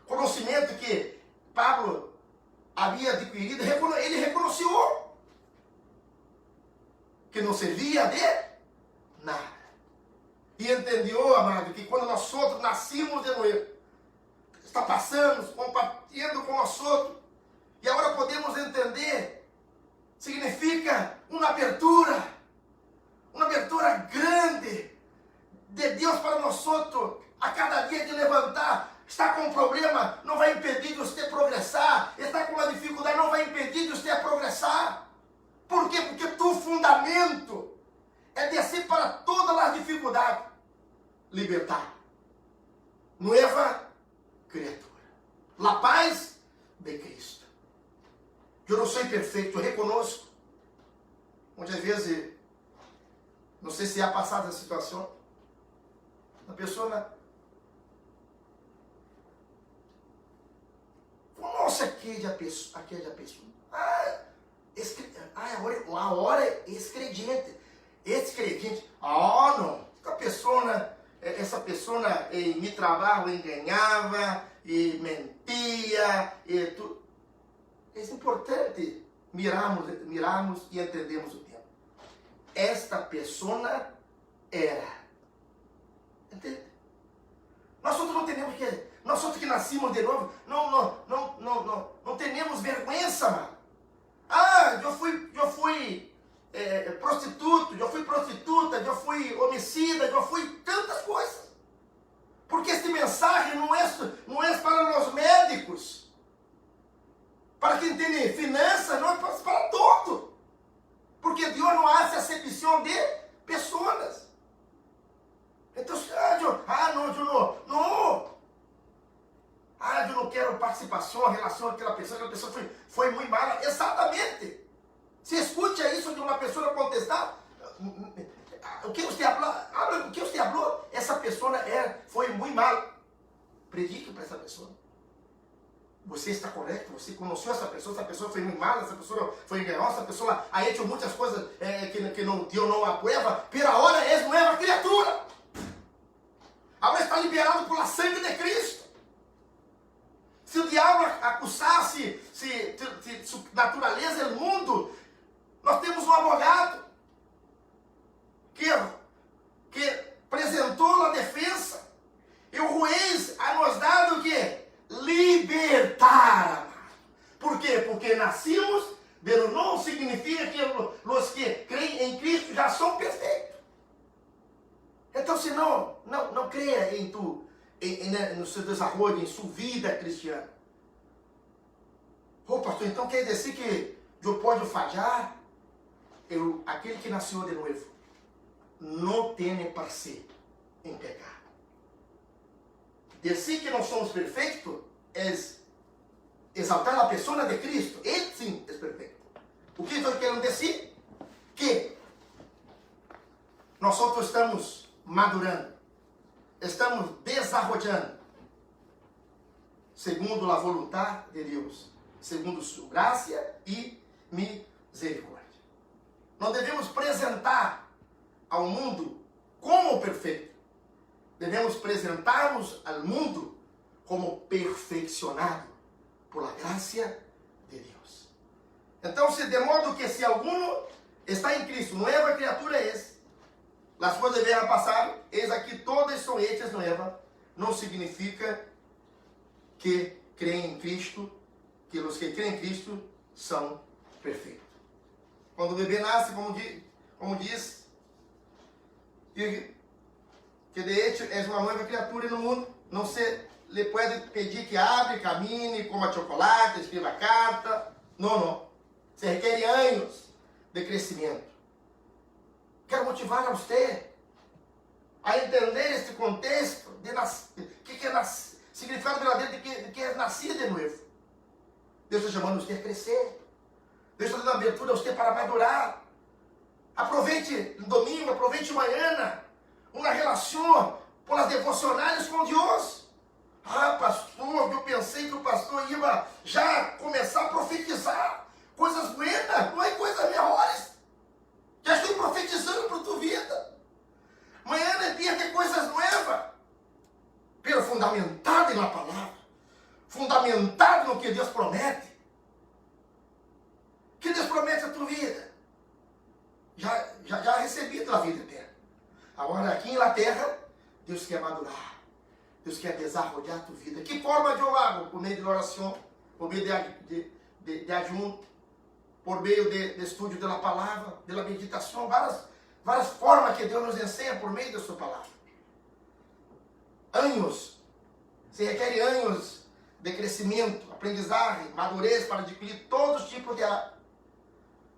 conhecimento que Pablo havia adquirido, ele reconheceu que não servia de nada. E entendeu, amado, que quando nós outros nascimos de novo, está passando, compartilhando com nós outros, e agora podemos entender, significa uma abertura grande de Deus para nós outros, a cada dia de levantar. Está com um problema, não vai impedir de você progressar. Está com uma dificuldade, não vai impedir de você progressar. Por quê? Porque tu fundamento é descer para todas as dificuldades. Libertar. Nova criatura. La paz de Cristo. Eu não sou perfeito, eu reconheço. Muitas vezes, não sei se há passado essa situação, a pessoa... Nossa, aquela pessoa. Agora é excredente. Não. Essa pessoa me trabalho enganava e mentia e tudo. É importante mirarmos e entendermos o tempo. Esta pessoa era. Entende? Nós outros não temos que... Nós outros que nascimos de novo, não temos vergonha, mano. Eu fui prostituto, já fui prostituta, já fui homicida, já fui tantas coisas. Porque esta mensagem não é para os médicos, para quem tem finanças, não é para todo. Porque Deus não hace acepção de pessoas. Então, eu não quero participação, relação com aquela pessoa foi muito mala. Exatamente. Se escuta isso de uma pessoa contestar, o que você falou, essa pessoa foi muito mal. Predique para essa pessoa. Você está correto, você conheceu essa pessoa foi muito mal, essa pessoa foi enganosa, essa pessoa ha hecho muitas coisas que Deus não aprueba, mas agora é nova criatura. Agora está liberado por la sangue de Cristo. Se o diabo acusasse sua natureza, o mundo, nós temos um advogado que apresentou a defesa e o juiz ha nos dado o quê? Libertar, amado. Por quê? Porque nascimos, mas não significa que os que creem em Cristo já são perfeitos. Então, se não creia no seu desenvolvimento, em sua vida cristiana. Pastor, então quer dizer que eu posso falhar? Aquele que nasceu de novo não tem parceiro em pecado. Dizer que não somos perfeitos é exaltar a pessoa de Cristo. Ele sim é perfeito. O que estou querendo dizer? Que nós estamos madurando, estamos desenvolvendo segundo a vontade de Deus, segundo sua graça e misericórdia. Não devemos apresentar ao mundo como perfeito. Devemos apresentar-nos ao mundo como perfeccionado por la graça de Deus. Então, de modo que se alguno está em Cristo, nova criatura é. As coisas vieram passar, eis aqui todas são hechas novas. Não significa que creem em Cristo, que os que creem em Cristo são perfeitos. Quando o bebê nasce, como diz, que de hecho é uma nova criatura no mundo, não se lhe pode pedir que abre, camine, coma chocolate, escreva carta. Não. Se requer anos de crescimento. Quero motivar a você a entender este contexto de que é significado verdadeiro de que é nascer de novo. Deus está chamando você a crescer. Deus está dando abertura a você para madurar. Aproveite o domingo, aproveite amanhã. Uma relação por as devocionais com Deus. Pastor, eu pensei que o pastor ia já começar a profetizar coisas buenas, não é coisas melhores. Já estou profetizando para a tua vida. Amanhã é dia de coisas novas. Pero fundamentado na palavra. Fundamentado no que Deus promete. O que Deus promete a tua vida? Já recebi da vida eterna. Agora aqui na terra, Deus quer madurar. Deus quer desenvolver a tua vida. Que forma de eu hago? Por meio de oração, por meio de ajunto, por meio de estudo da palavra, da meditação, várias formas que Deus nos ensina por meio da sua palavra. Anos, se requer anos de crescimento, aprendizagem, madurez para adquirir todos os tipos de hábitos.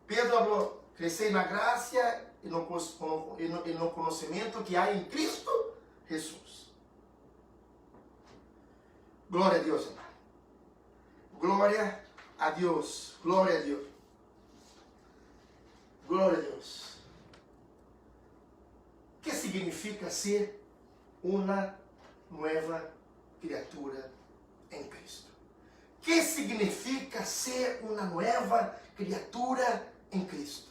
Pedro falou, crescer na graça e no conhecimento que há em Cristo Jesus. Glória a Deus, irmão. Glória a Deus. Glória a Deus. Glória a Deus. O que significa ser uma nova criatura em Cristo? O que significa ser uma nova criatura em Cristo?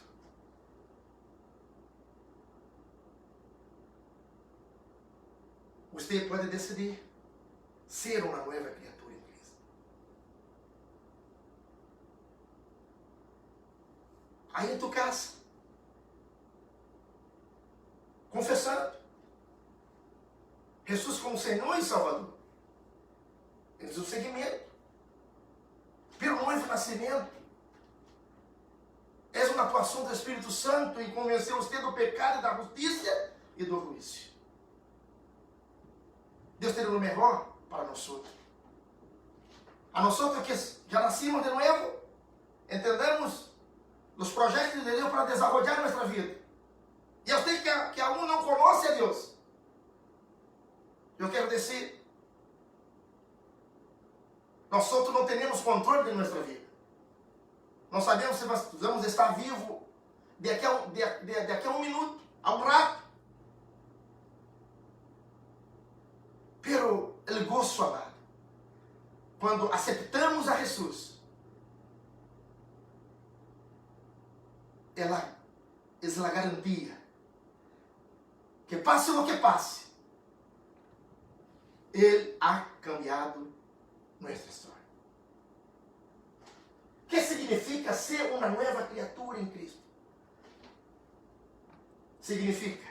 Você pode decidir ser uma nova criatura em Cristo. Aí em tua casa, confessando Jesus como Senhor e Salvador. Eles o seguimento. Pelo novo nascimento. É uma atuação do Espírito Santo em convencer você do pecado, da justiça e do juízo. Deus tem o melhor para nós. A nós que já nascimos de novo, entendemos os projetos de Deus para desenvolver nossa vida. E eu sei que aún não conhece a Deus. Eu quero dizer, nós não temos controle de nossa vida. Não sabemos se vamos estar vivos daqui a um minuto, a um rato. Pero el gozo, amado, quando aceitamos a Jesus, ela é a garantia que passe o que passe, Ele ha cambiado nossa história. O que significa ser uma nova criatura em Cristo? Significa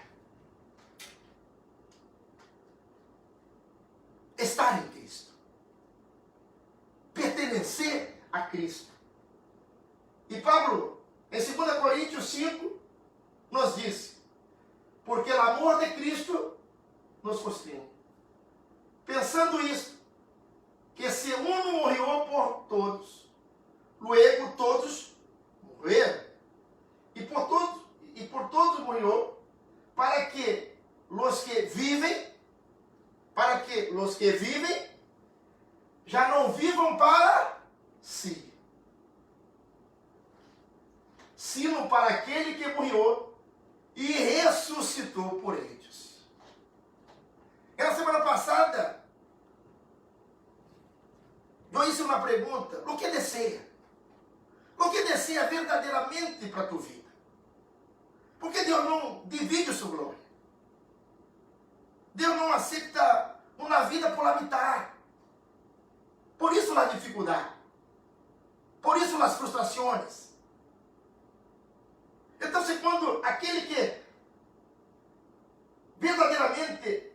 estar em Cristo, pertencer a Cristo. E Pablo, em 2 Coríntios 5, nos diz: porque o amor de Cristo nos constringe. Pensando isso, que se um morreu por todos, luego todos morreram. E por todos morreu, para que os que vivem já não vivam para si, sino para aquele que morreu e ressuscitou por eles. E na semana passada, eu hice uma pergunta: o que deseja? O que deseja verdadeiramente para a tua vida? Porque Deus não divide sua glória. Deus não aceita uma vida por la mitad. Por isso a dificuldade. Por isso as frustrações. Então, quando aquele que verdadeiramente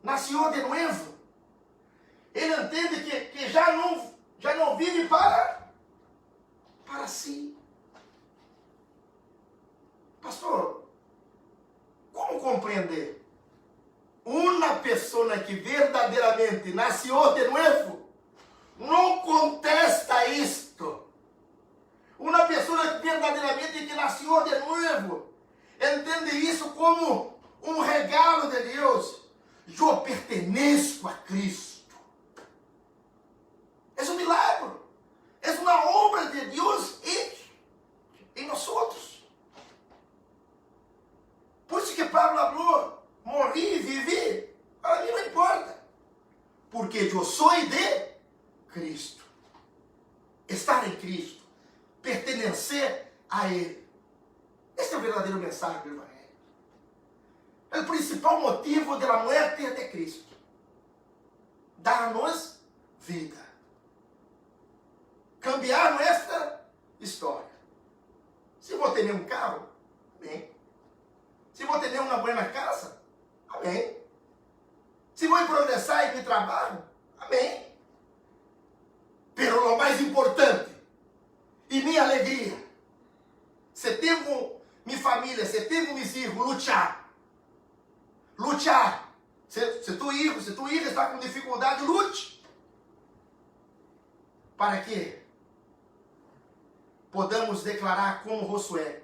nasceu de novo, ele entende que já não vive para si. Pastor, como compreender? Uma pessoa que verdadeiramente nasceu de novo não contesta isto. Uma pessoa que verdadeiramente que nasceu de novo entende isso como um regalo de Deus. Eu pertenço a Cristo. É um milagre. É uma obra de Deus em nós outros. Por isso que Pablo falou: morri e vivi, para mim não importa, porque eu sou de Cristo. Estar em Cristo, pertencer a Ele. Esse é o verdadeiro mensagem do Evangelho. O principal motivo da morte é de Cristo: dar-nos vida, cambiar nossa história. Se vou ter um carro, amém. Se vou ter uma boa casa, amém. Se vou progressar em meu trabalho, amém. Pero o mais importante, e minha alegria, se tenho minha família, se tenho meus filhos, lutar. Se tu filho está com dificuldade, lute. Para que podamos declarar como Josué: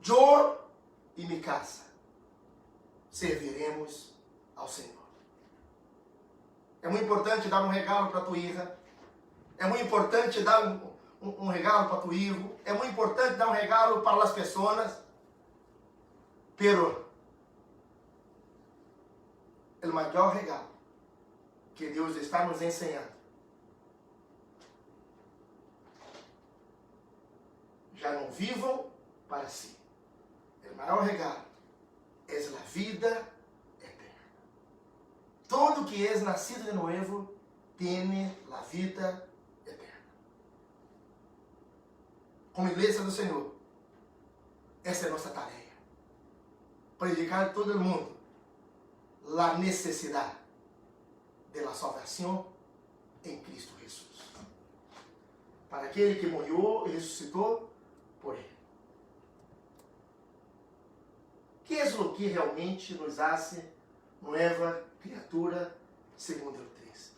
eu e minha casa serviremos ao Senhor. É muito importante dar um regalo para tua filha. É muito importante dar um regalo para tu filho. É muito importante dar um regalo para as pessoas. Pero o maior regalo que Deus está nos ensinando: já não vivam para si. O maior regalo é a vida eterna. Todo que é nascido de novo tem a vida eterna. Como igreja do Senhor, essa é a nossa tarefa: predicar a todo mundo a necessidade da salvação em Cristo Jesus. para aquele que morreu e ressuscitou por ele. Que é o que realmente nos hace nova criatura segundo o texto?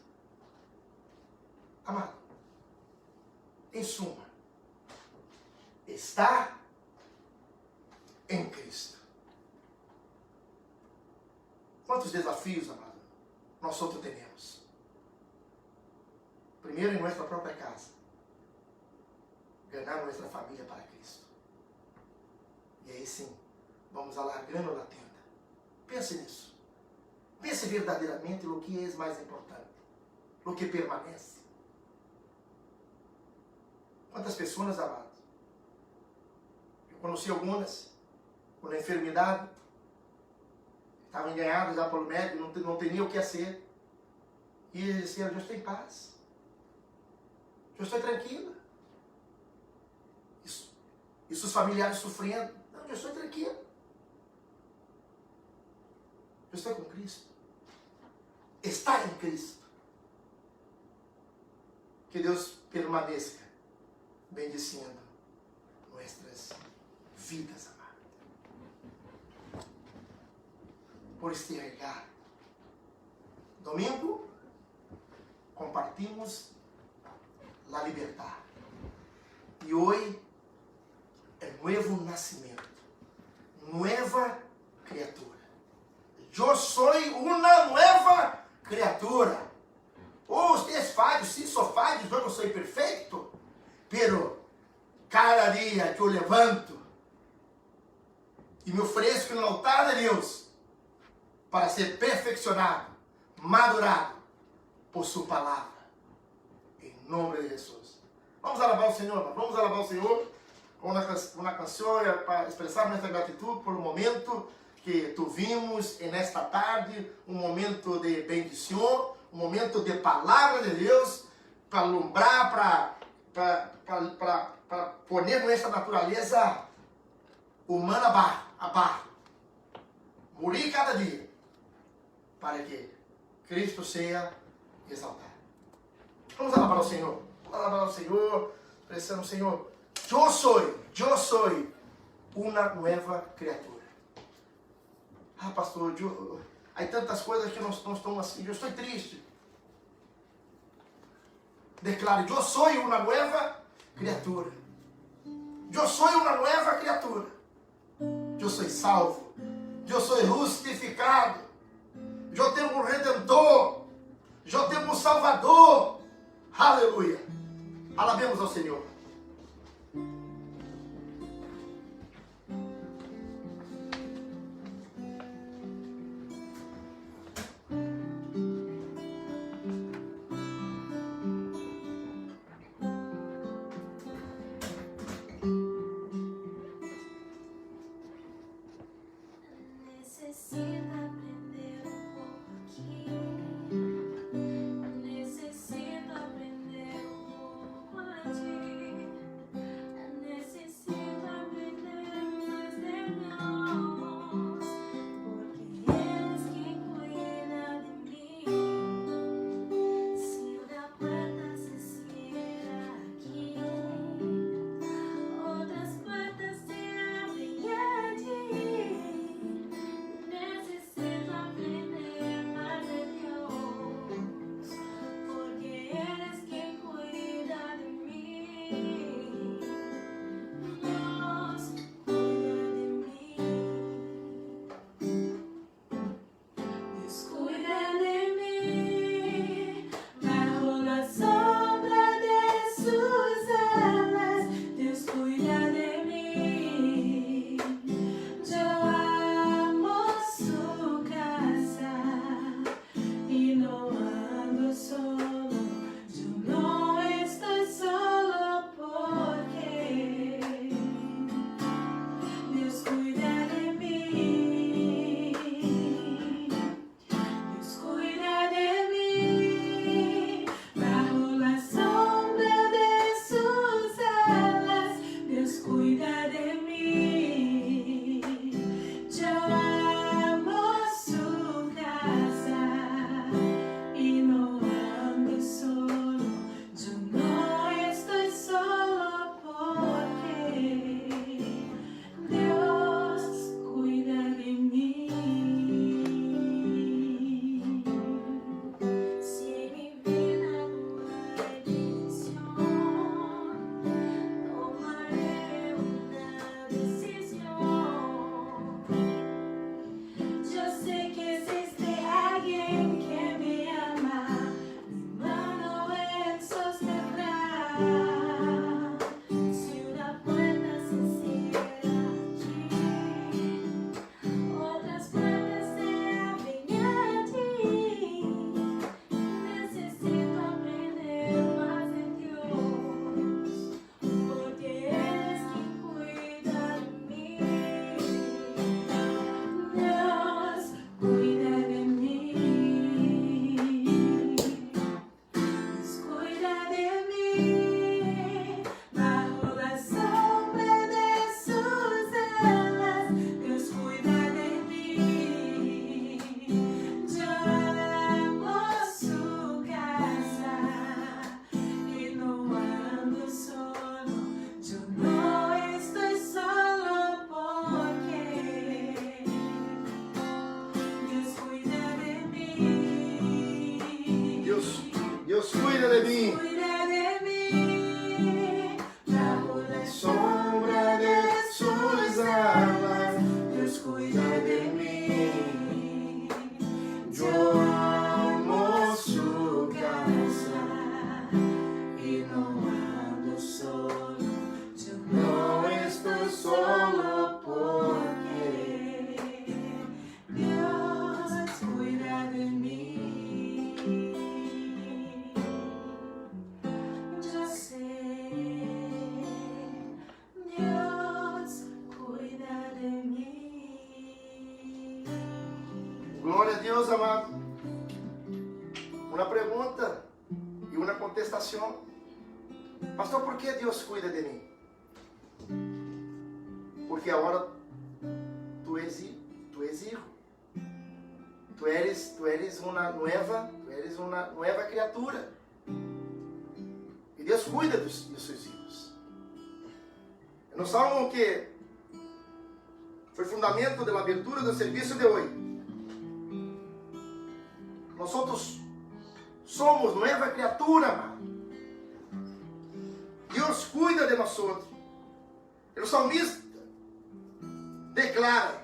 Amado, em suma, está em Cristo. Quantos desafios, amado, nós outros temos? Primeiro, em nossa própria casa, ganhar nossa família para Cristo. E aí sim, vamos alargando a tenda. Pense nisso. Pense verdadeiramente no que é mais importante, no que permanece. Quantas pessoas, amados? Eu conheci algumas com a enfermidade, estavam enganhados já pelo médico, não tinham o que fazer. E eles diziam: eu estou em paz, eu estou tranquila. E seus familiares sofrendo: não, eu estou tranquilo, eu estou com Cristo. Está em Cristo. Que Deus permaneça bendicindo nossas vidas, amado. Por este regalo. Domingo, compartimos a liberdade. E hoje é novo nascimento, nova criatura. Eu sou uma nova criatura. Oh, ustedes falhos, sim, sou falho, eu não sou perfeito, pero cada dia que eu levanto e me ofereço no altar de Deus para ser perfeccionado, madurado por sua palavra, em nome de Jesus. Vamos alabar o Senhor, vamos alabar o Senhor com uma canção para expressar nossa gratidão por um momento que tuvimos nesta tarde, um momento de bendição, um momento de palavra de Deus, para alumbrar, para poner nossa natureza humana abaixo. Morir cada dia, para que Cristo seja exaltado. Vamos alabar ao Senhor. Vamos alabar ao Senhor, expressando: Senhor, eu sou uma nova criatura. Ah, pastor, há tantas coisas que não estão assim. Eu estou triste. Declare: eu sou uma nova criatura. Eu sou uma nova criatura. Eu sou salvo. Eu sou justificado. Eu tenho um Redentor. Eu tenho um Salvador. Aleluia. Alabemos ao Senhor. Necesito aprender um pouquinho. Necesito aprender um pouco a ti. Deus amado, uma pergunta e uma contestação. Pastor, por que Deus cuida de mim? Porque agora tu és hijo. Tu eres uma nova criatura. E Deus cuida dos seus filhos. No salmo que foi fundamento da abertura do serviço de hoje, nós somos nova criatura, mano. Deus cuida de nós. O salmista declara,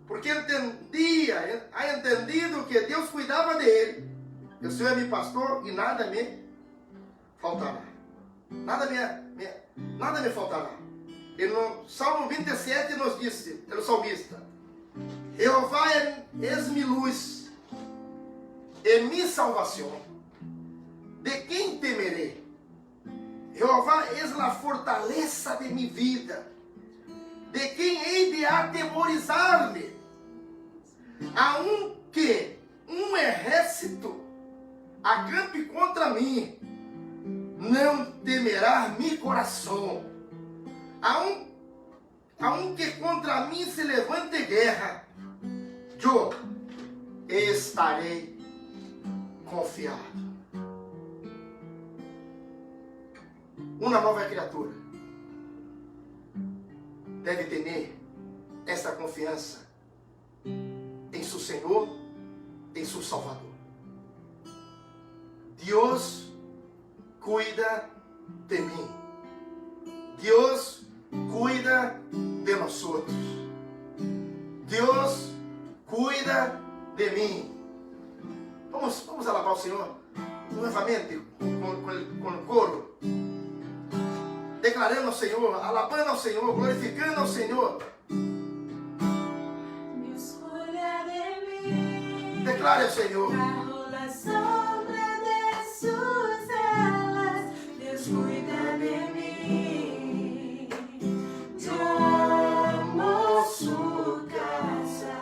porque ha entendido que Deus cuidava dele. O Senhor é meu pastor e nada me faltará. Nada me faltará. E no Salmo 27 nos disse, o salmista, Jeová és minha luz e minha salvação. De quem temerei? Jeová és a fortaleza de minha vida. De quem hei de atemorizar-me? Aunque um exército acampe contra mim, não temerá meu coração. Aunque contra mim se levante guerra, eu estarei confiado. Uma nova criatura deve ter essa confiança em seu Senhor, em seu Salvador. Deus cuida de mim. Deus cuida de nós outros. Deus cuida de mim. Vamos alabar o Senhor novamente com o coro, declarando ao Senhor, alabando ao Senhor, glorificando ao Senhor. Deus cuida de mim. Declare ao Senhor. Bajo la sombra de sus alas, Deus cuida de mim. Yo amo su casa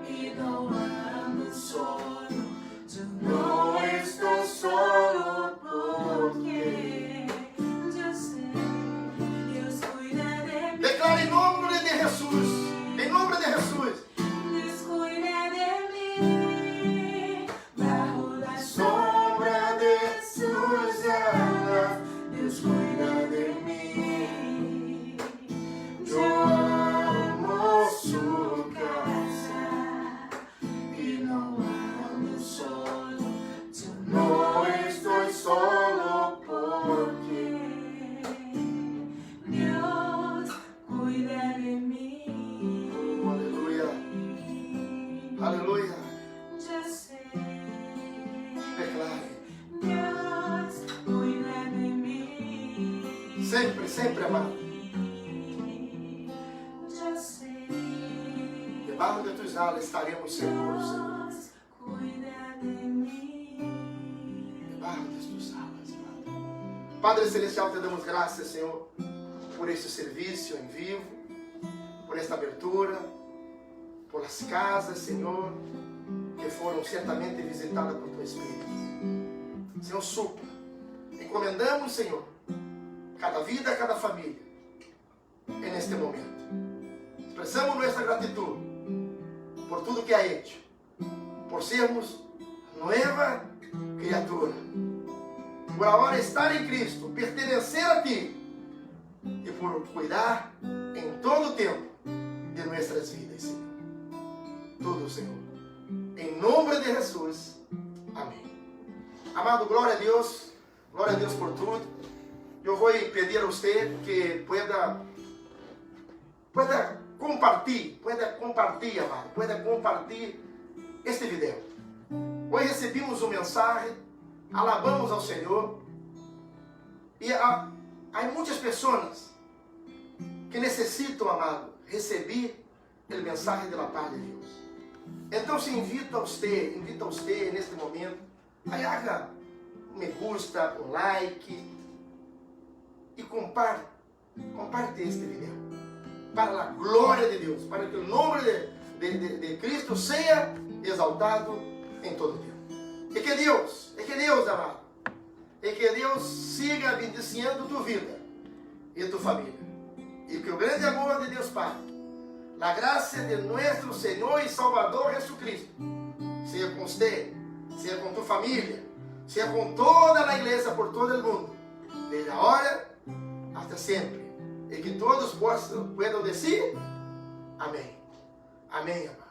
y no ando solo. Yo no estoy solo porque yo sé, Deus cuida de mim. Declare em nome de Jesus. Em nome de Jesus. Deus cuida de mim. Bajo la Sombra de sus alas, Deus cuida de mim. yo amo su Casa y no ando solo. Yo No estoy solo porque Dios cuida de mí. Aleluia. Aleluia. Yo sé, Declare. Dios cuida de mí. Sempre, sempre, amado. Yo sé, Debaixo de tus alas estaremos seguros, Senhor. Dios cuida de mí. Debaixo de tus alas, Padre. Padre Celestial, te damos graças, Senhor, por este serviço em vivo, por esta abertura, por as casas, Senhor, que foram certamente visitadas por Teu Espírito. Senhor, supra. Encomendamos, Senhor, cada vida, cada família, neste momento. Expressamos nossa gratidão por tudo que ha hecho, por sermos nova criatura, por agora estar em Cristo, pertencer a Ti e por cuidar em todo o tempo de nossas vidas, Senhor. Tudo, Senhor. Em nome de Jesus. Amém. Amado, glória a Deus por tudo. Eu vou pedir a você que pueda compartilhar, amado, pueda compartilhar este vídeo. Hoje recebemos uma mensagem, alabamos ao Senhor e há muitas pessoas que necessitam, amado, receber a mensagem da paz de Deus. Então, se invita a você neste momento, aí haga um me gusta, um like e comparte este vídeo para a glória de Deus, para que o nome de Cristo seja exaltado em todo tempo. E que Deus, amado, e que Deus siga bendicindo tua vida e tua família. E que o grande amor de Deus Pai, a graça de nosso Senhor e Salvador Jesucristo, seja com você, seja com tua família, seja com toda a igreja por todo o mundo, desde agora até sempre. E que todos possam dizer amém. Amém, amado.